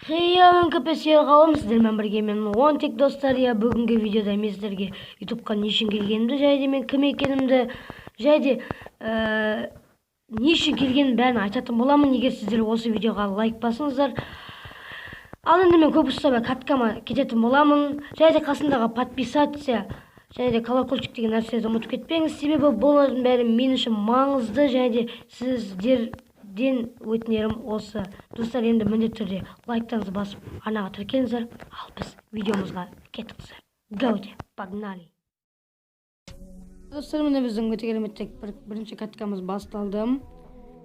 Хейяның көпесер қалым сіздермен бірге мен Онтек достар. Бүгінгі видеода мен сіздерге ютубқа не үшін келгенімді, және мен кім екенімді, және не үшін келгенін бәрін айтатын боламын. Егер сіздер осы видеоға лайк басыңыздар, ал енді мен көп ұстамай каткама кететін боламын. Және қасындағы подписаться және колокольчик деген нәрсені ұмытып кетпеңіз, себебі бұлардың бәрі мен үшін маңызды. және сіздерден өтінерім осы. Достар, енді міндетті түрде лайктарыңызды басып арнаға тіркеліңіздер. Ал біз видеомызға кеттік. Гоуде, погнали. Достар, міне біздің өте кереметтік бірінші каткамыз басталды.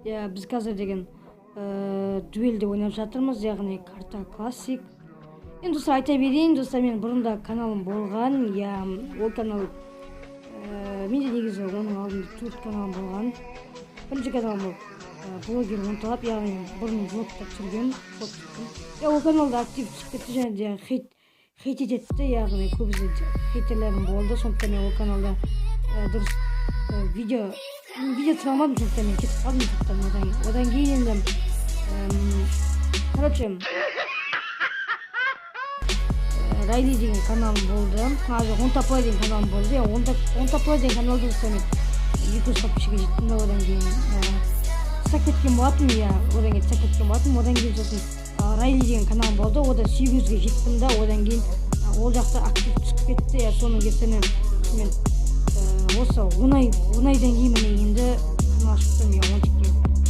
Біз қазір деген дуэльде ойнап жатырмыз, яғни карта классик. Енді достар, айта берейін, достар, мен бұрында каналым болған. Ол канал менде негізі оның алдында 4 каналым болған. Бірінші каналым блогер онталап, яғни бұрын влогта түсірген. Ол каналда актив түсіп кетті, және де хейт ететті, яғни көбісі хейтерлерім болды. Сондықтан мен ол каналда дұрыс видео түсіре алмадым, сондықтан мен кетіп қалдым. Одан кейін енді Райли деген каналым болды. Қазір Онтаплай деген каналым болды. Онтаплай деген каналды мен 200 подписчикке жеттім. Одан кейін сақ кеткен болатын. Одан кейін сосын Райли деген каналым болды. Ода 800-ге жеттім да. Одан кейін ол жақта актив түсіп кетті. Соның кесірінен мен осы 10 айдан кейін міне енді канал аштым.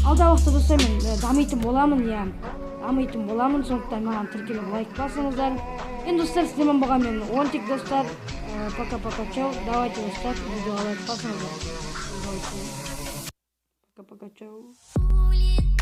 Алдағы уақытта достар, мен дамитын боламын. Сондықтан маған тіркеліп лайк басыңыздар. Енді достар, сіздермен болған мен Онтек достар. Пока-пока, чау. Давайте достар, видеоға лайк басыңыздар. Пока-пока, чау.